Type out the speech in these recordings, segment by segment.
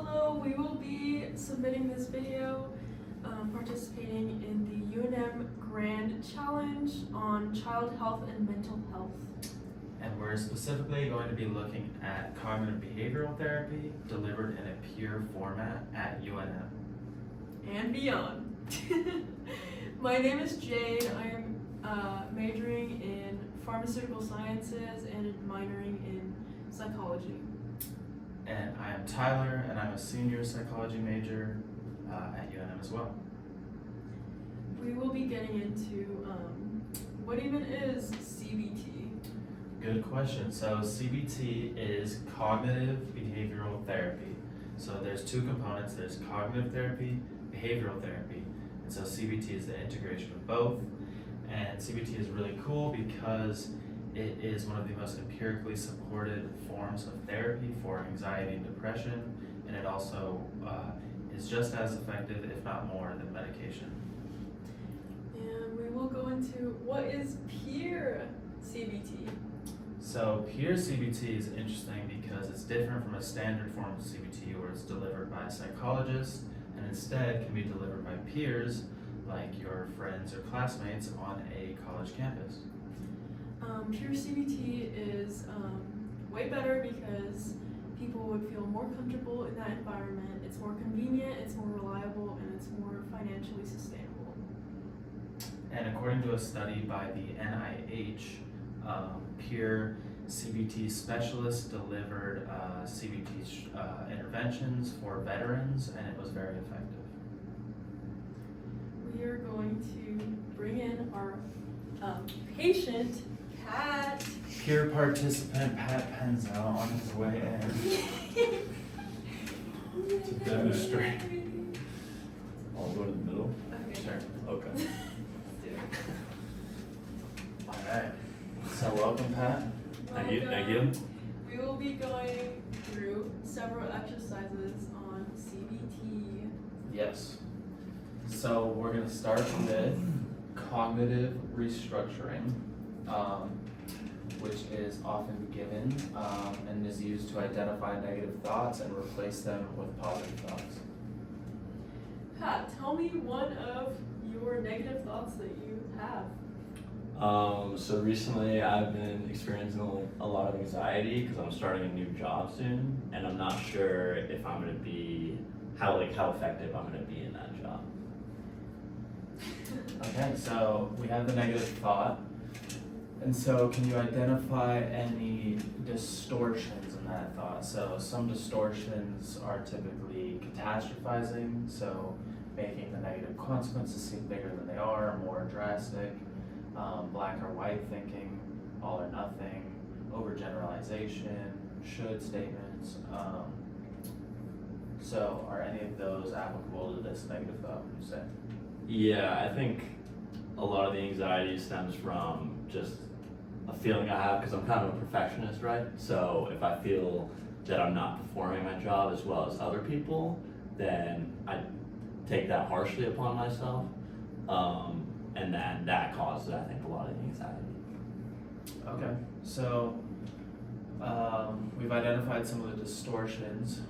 Hello, we will be submitting this video participating in the UNM Grand Challenge on child health and mental health. And we're specifically going to be looking at cognitive behavioral therapy delivered in a peer format at UNM. And beyond. My name is Jade. I am majoring in pharmaceutical sciences and minoring in psychology. And I am Tyler, and I'm a senior psychology major at UNM as well. We will be getting into what even is CBT? Good question. So CBT is cognitive behavioral therapy. So there's two components. There's cognitive therapy, behavioral therapy. And so CBT is the integration of both. And CBT is really cool because it is one of the most empirically supported forms of therapy for anxiety and depression. And it also is just as effective, if not more, than medication. And we will go into what is peer CBT. So peer CBT is interesting because it's different from a standard form of CBT where it's delivered by a psychologist and instead can be delivered by peers like your friends or classmates on a college campus. Peer CBT is way better because people would feel more comfortable in that environment. It's more convenient, it's more reliable, and it's more financially sustainable. And according to a study by the NIH, peer CBT specialists delivered CBT interventions for veterans, and it was very effective. We are going to bring in our patient, Pat. Peer participant Pat Penso on his way in to demonstrate. I'll go to the middle. Okay. Sure. Okay. Let's do it. All right. So welcome, Pat. Thank you. Welcome. We will be going through several exercises on CBT. Yes. So we're going to start with cognitive restructuring, which is often given and is used to identify negative thoughts and replace them with positive thoughts. Pat, tell me one of your negative thoughts that you have. So recently I've been experiencing a lot of anxiety because I'm starting a new job soon, and I'm not sure if I'm going to be how effective I'm going to be in that job. Okay, so we have the negative thought. And so can you identify any distortions in that thought? So some distortions are typically catastrophizing, so making the negative consequences seem bigger than they are, more drastic. Black or white thinking, all or nothing, overgeneralization, should statements. So are any of those applicable to this negative thought, would you say? Yeah, I think a lot of the anxiety stems from just a feeling I have because I'm kind of a perfectionist, right? So if I feel that I'm not performing my job as well as other people, then I take that harshly upon myself. And then that causes, I think, a lot of anxiety. Okay, so we've identified some of the distortions.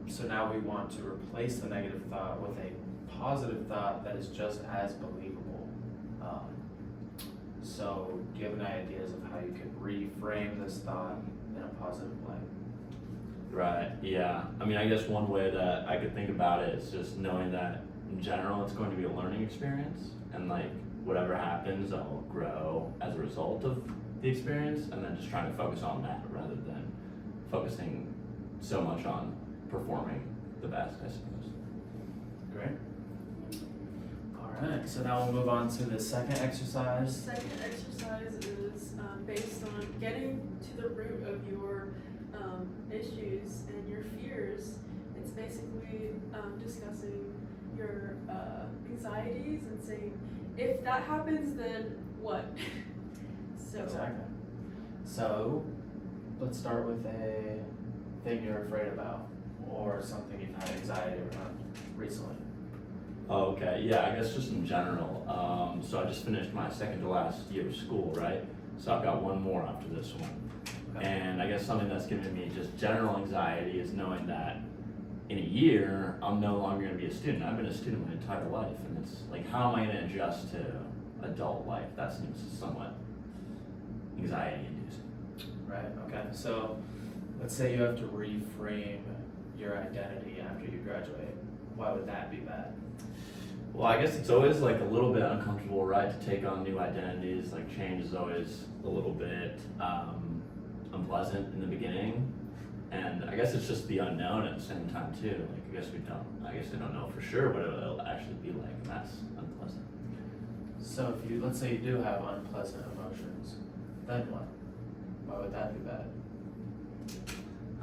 So now we want to replace the negative thought with a positive thought that is just as believable. So do you have any ideas of how you could reframe this thought in a positive way? Right, yeah. I mean, I guess one way that I could think about it is just knowing that in general it's going to be a learning experience, and like whatever happens I'll grow as a result of the experience, and then just trying to focus on that rather than focusing so much on performing the best, I suppose. Great. Alright, so now we'll move on to the second exercise. The second exercise is based on getting to the root of your issues and your fears. It's basically discussing your anxieties and saying, if that happens, then what? So Exactly. So let's start with a thing you're afraid about or something you've had anxiety around recently. Oh, okay, yeah, I guess just in general. So I just finished my second to last year of school, right? So I've got one more after this one. Okay. And I guess something that's given me just general anxiety is knowing that in a year, I'm no longer going to be a student. I've been a student my entire life, and it's like, how am I going to adjust to adult life? That seems somewhat anxiety-inducing. Right, okay, so let's say you have to reframe your identity after you graduate. Why would that be bad? Well, I guess it's always like a little bit uncomfortable, right, to take on new identities. Like, change is always a little bit unpleasant in the beginning, and I guess it's just the unknown at the same time too. Like, I guess we don't know for sure what it'll actually be like, and that's unpleasant. So if you, let's say you do have unpleasant emotions, then what? Why would that be bad?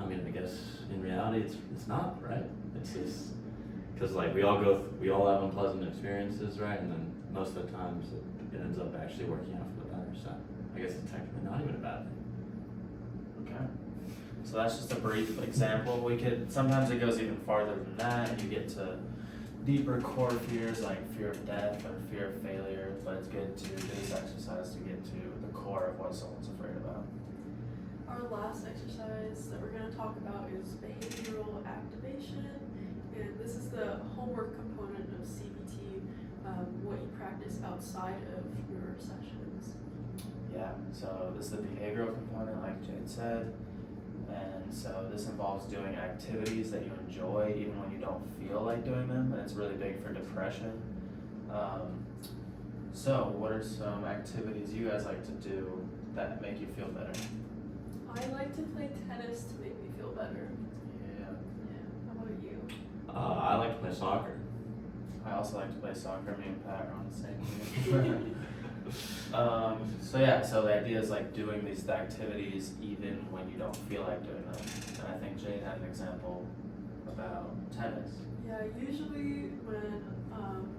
I mean, I guess in reality, it's not, right? It's just because like we all have unpleasant experiences, right? And then most of the times it ends up actually working out for the better. So I guess it's technically not even a bad thing. Okay. So that's just a brief example. Sometimes it goes even farther than that, and you get to deeper core fears like fear of death or fear of failure, but it's good to do this exercise to get to the core of what someone's afraid about. Our last exercise that we're going to talk about is behavioral activation, and this is the homework component of CBT, what you practice outside of your sessions. Yeah, so this is the behavioral component like Jade said, and so this involves doing activities that you enjoy even when you don't feel like doing them, and it's really big for depression. So what are some activities you guys like to do that make you feel better? I like to play tennis to make me feel better. Yeah. Yeah. How about you? I like to play soccer. I also like to play soccer. Me and Pat are on the same team. So the idea is like doing these activities even when you don't feel like doing them. And I think Jade had an example about tennis. Yeah, usually when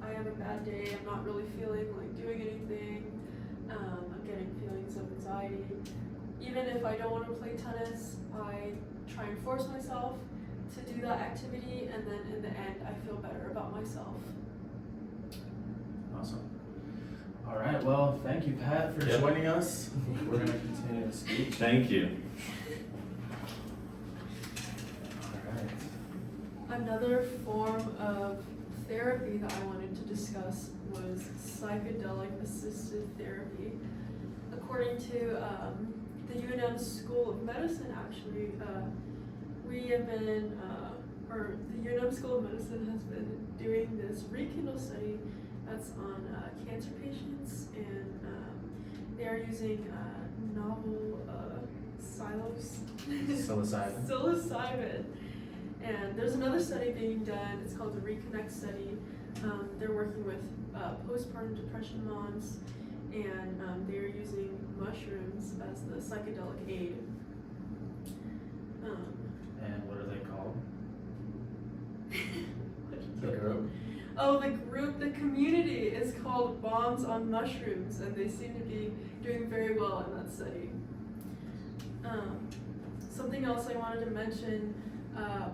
I have a bad day, I'm not really feeling like doing anything. I'm getting feelings of anxiety. Even if I don't want to play tennis, I try and force myself to do that activity, and then in the end, I feel better about myself. Awesome. All right, well, thank you, Pat, for Yep. joining us. We're going to continue the speech. Thank you. All right. Another form of therapy that I wanted to discuss was psychedelic assisted therapy. According to the UNM School of Medicine, actually, we have been, or the UNM School of Medicine has been doing this Rekindle study that's on cancer patients, and they are using novel Psilocybin. psilocybin. And there's another study being done, it's called the Reconnect study. They're working with postpartum depression moms, and they're using mushrooms as the psychedelic aid. And what are they called? The group? Oh, the community is called Bombs on Mushrooms, and they seem to be doing very well in that study. Something else I wanted to mention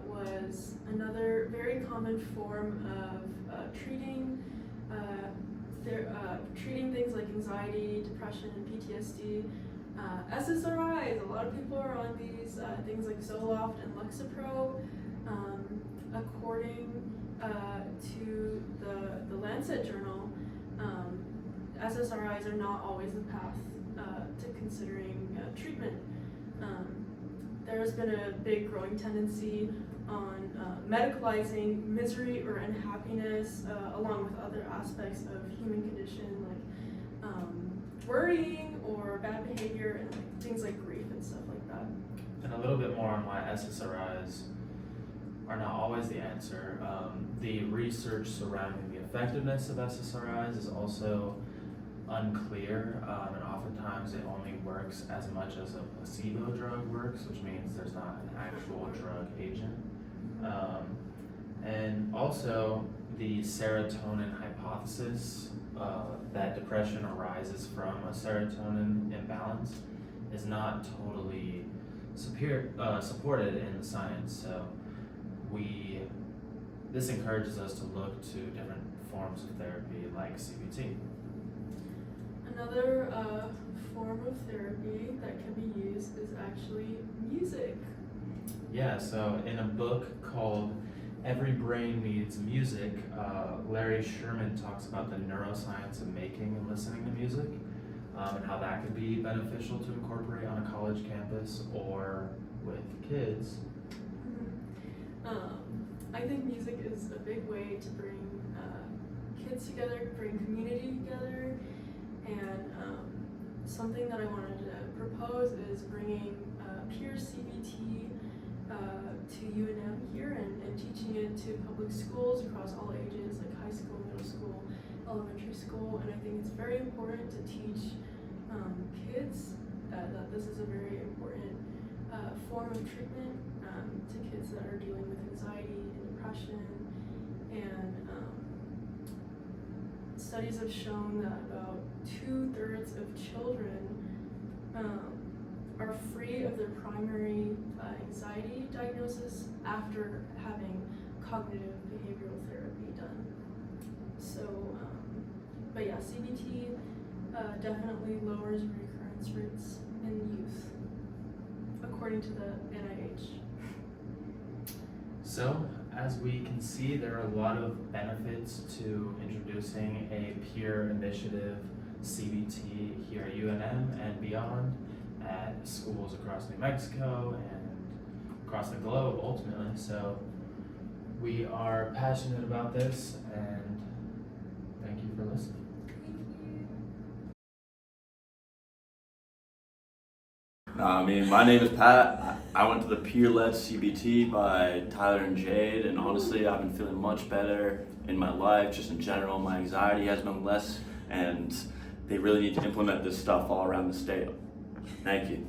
was another very common form of treating things like anxiety, depression, and PTSD. SSRIs, a lot of people are on these things like Zoloft and Lexapro. According to the Lancet journal, SSRIs are not always the path to considering treatment. There has been a big growing tendency on medicalizing misery or unhappiness along with other aspects of human condition like worrying or bad behavior and like, things like grief and stuff like that. And a little bit more on why SSRIs are not always the answer. The research surrounding the effectiveness of SSRIs is also unclear, and oftentimes it only works as much as a placebo drug works, which means there's not an actual drug agent. And also the serotonin hypothesis, that depression arises from a serotonin imbalance, is not totally supported in the science. So this encourages us to look to different forms of therapy like CBT. Another form of therapy that can be used is actually music. Yeah, so in a book called Every Brain Needs Music, Larry Sherman talks about the neuroscience of making and listening to music, and how that could be beneficial to incorporate on a college campus or with kids. I think music is a big way to bring kids together, bring community together, and something that I wanted to propose is bringing peer CBT to UNM here and teaching it to public schools across all ages, like high school, middle school, elementary school, and I think it's very important to teach kids that this is a very important form of treatment to kids that are dealing with anxiety and depression, and studies have shown that about 2/3 of children are free of their primary anxiety diagnosis after having cognitive behavioral therapy done. So, but yeah, CBT definitely lowers recurrence rates in youth, according to the NIH. So, as we can see, there are a lot of benefits to introducing a peer initiative CBT here at UNM and beyond, at schools across New Mexico and across the globe ultimately. So we are passionate about this, and thank you for listening. My name is Pat. I went to the peer-led CBT by Tyler and Jade, and honestly, I've been feeling much better in my life, just in general. My anxiety has been less, and they really need to implement this stuff all around the state. Thank you.